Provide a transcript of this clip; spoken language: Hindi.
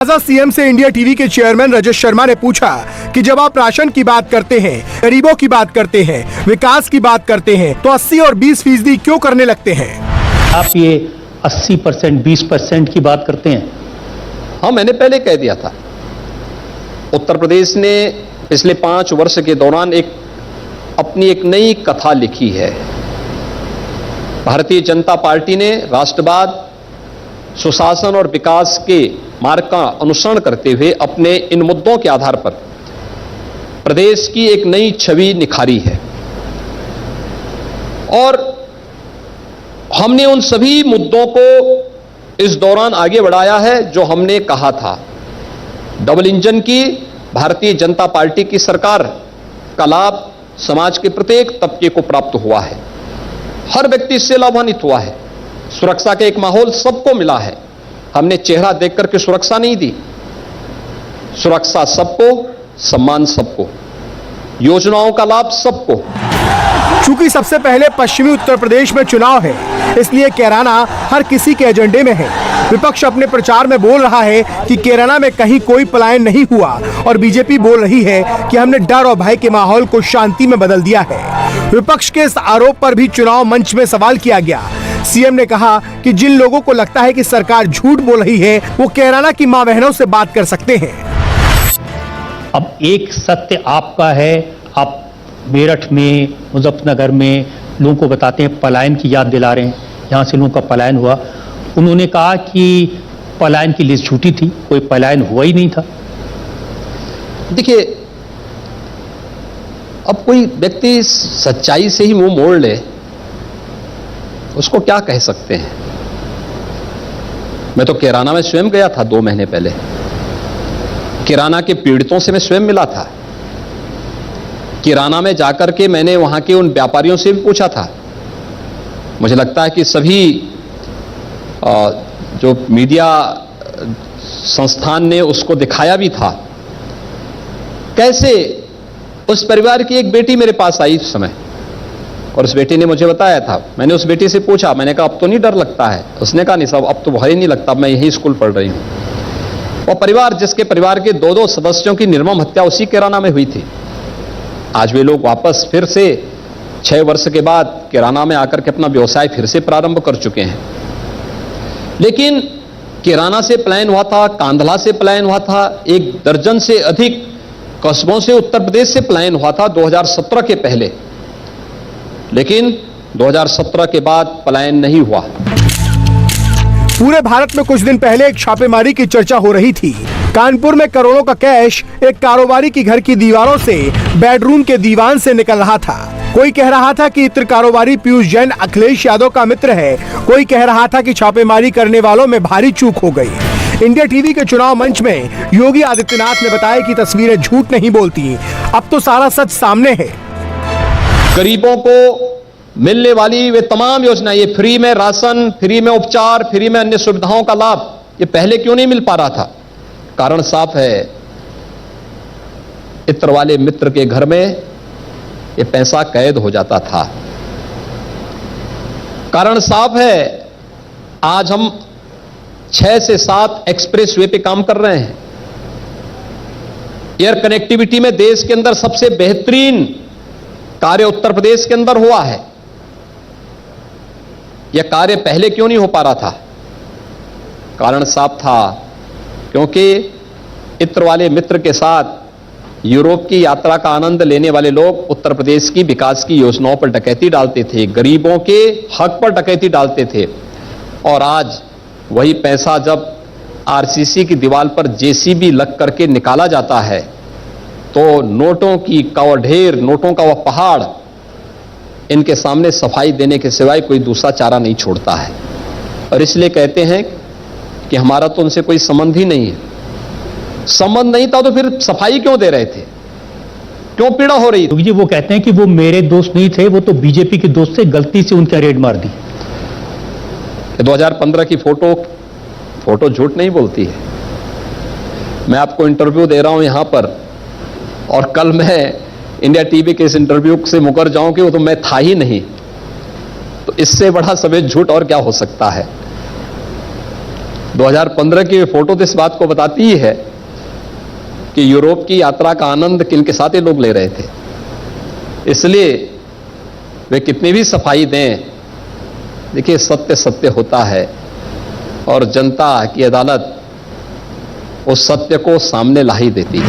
सीएम से इंडिया टीवी के चेयरमैन रजत शर्मा ने पूछा कि जब आप राशन की बात करते हैं, गरीबों की बात करते हैं, विकास की बात करते हैं, तो 80 और 20% क्यों करने लगते हैं? आप ये 80%, 20% की बात करते हैं। हाँ, मैंने पहले कह दिया था। उत्तर प्रदेश ने पिछले 5 वर्ष के दौरान अपनी एक नई कथा लिखी है। भारतीय जनता पार्टी ने राष्ट्रवाद, सुशासन और विकास के मार्ग का अनुसरण करते हुए अपने इन मुद्दों के आधार पर प्रदेश की एक नई छवि निखारी है और हमने उन सभी मुद्दों को इस दौरान आगे बढ़ाया है जो हमने कहा था। डबल इंजन की भारतीय जनता पार्टी की सरकार का लाभ समाज के प्रत्येक तबके को प्राप्त हुआ है। हर व्यक्ति इससे लाभान्वित हुआ है। सुरक्षा का एक माहौल सबको मिला है। हमने चेहरा देख करके सुरक्षा नहीं दी। सुरक्षा सबको, सम्मान सबको, योजनाओं का लाभ सबको। चूंकि सबसे पहले पश्चिमी उत्तर प्रदेश में चुनाव है, इसलिए कैराना हर किसी के एजेंडे में है। विपक्ष अपने प्रचार में बोल रहा है कि कैराना में कहीं कोई पलायन नहीं हुआ और बीजेपी बोल रही है कि हमने डर और भय के माहौल को शांति में बदल दिया है। विपक्ष के इस आरोप पर भी चुनाव मंच में सवाल किया गया। सीएम ने कहा कि जिन लोगों को लगता है कि सरकार झूठ बोल रही है, वो कैराना की मां बहनों से बात कर सकते हैं। अब एक सत्य आपका है, आप मेरठ में, मुजफ्फरनगर में लोगों को बताते हैं, पलायन की याद दिला रहे हैं, यहाँ से लोगों का पलायन हुआ। उन्होंने कहा कि पलायन की लिस्ट झूठी थी, कोई पलायन हुआ ही नहीं था। देखिए, अब कोई व्यक्ति सच्चाई से ही मुंह मोड़ ले, उसको क्या कह सकते हैं। मैं तो कैराना में स्वयं गया था 2 महीने पहले। कैराना के पीड़ितों से मैं स्वयं मिला था। कैराना में जाकर के मैंने वहां के उन व्यापारियों से भी पूछा था। मुझे लगता है कि सभी जो मीडिया संस्थान ने उसको दिखाया भी था। कैसे उस परिवार की एक बेटी मेरे पास आई उस समय और उस बेटी ने मुझे बताया था। मैंने उस बेटी से पूछा, मैंने कहा अब तो नहीं डर लगता है? उसने कहा नहीं साहब, अब तो भय नहीं लगता, मैं यही स्कूल पढ़ रही हूं। और परिवार, जिसके परिवार के 2-2 सदस्यों की निर्मम हत्या उसी कैराना में हुई थी। आज वे लोग वापस फिर से 6 वर्ष के बाद कैराना में आकर के अपना व्यवसाय फिर से प्रारंभ कर चुके हैं। लेकिन कैराना से पलायन हुआ था, कांधला से पलायन हुआ था, 1 दर्जन से अधिक कस्बों से उत्तर प्रदेश से पलायन हुआ था 2017 के पहले। लेकिन 2017 के बाद पलायन नहीं हुआ। पूरे भारत में कुछ दिन पहले एक छापेमारी की चर्चा हो रही थी। कानपुर में करोड़ों का कैश एक कारोबारी की घर की दीवारों से बेडरूम के दीवान से निकल रहा था। कोई कह रहा था कि इत्र कारोबारी पीयूष जैन अखिलेश यादव का मित्र है। कोई कह रहा था कि छापेमारी करने वालों में भारी चूक हो गई। इंडिया टीवी के चुनाव मंच में योगी आदित्यनाथ ने बताया कि तस्वीरें झूठ नहीं बोलती, अब तो सारा सच सामने है। गरीबों को मिलने वाली वे तमाम योजनाएं, ये फ्री में राशन, फ्री में उपचार, फ्री में अन्य सुविधाओं का लाभ, ये पहले क्यों नहीं मिल पा रहा था? कारण साफ है, इत्र वाले मित्र के घर में ये पैसा कैद हो जाता था। कारण साफ है, आज हम 6 से 7 एक्सप्रेस वे पे काम कर रहे हैं। एयर कनेक्टिविटी में देश के अंदर सबसे बेहतरीन कार्य उत्तर प्रदेश के अंदर हुआ है। यह कार्य पहले क्यों नहीं हो पा रहा था? कारण साफ था, क्योंकि इत्र वाले मित्र के साथ यूरोप की यात्रा का आनंद लेने वाले लोग उत्तर प्रदेश की विकास की योजनाओं पर डकैती डालते थे, गरीबों के हक पर डकैती डालते थे। और आज वही पैसा जब आरसीसी की दीवार पर जेसीबी लग करके निकाला जाता है, तो नोटों की का वह ढेर, नोटों का वह पहाड़ इनके सामने सफाई देने के सिवाय कोई दूसरा चारा नहीं छोड़ता है। और इसलिए कहते हैं कि हमारा तो उनसे कोई संबंध ही नहीं है। संबंध नहीं था तो फिर सफाई क्यों दे रहे थे? क्यों पीड़ा हो रही थी? जी, वो कहते हैं कि वो मेरे दोस्त नहीं थे, वो तो बीजेपी के दोस्त से, गलती से उनका रेड मार दी। 2015 की फोटो झूठ नहीं बोलती है। मैं आपको इंटरव्यू दे रहा हूं यहां पर, और कल मैं इंडिया टीवी के इस इंटरव्यू से मुकर जाऊं कि वो तो मैं था ही नहीं, तो इससे बड़ा सफेद झूठ और क्या हो सकता है? 2015 की फोटो तो इस बात को बताती ही है कि यूरोप की यात्रा का आनंद किन के साथ ये लोग ले रहे थे। इसलिए वे कितनी भी सफाई दें, देखिए सत्य सत्य होता है और जनता की अदालत उस सत्य को सामने ला ही देती है।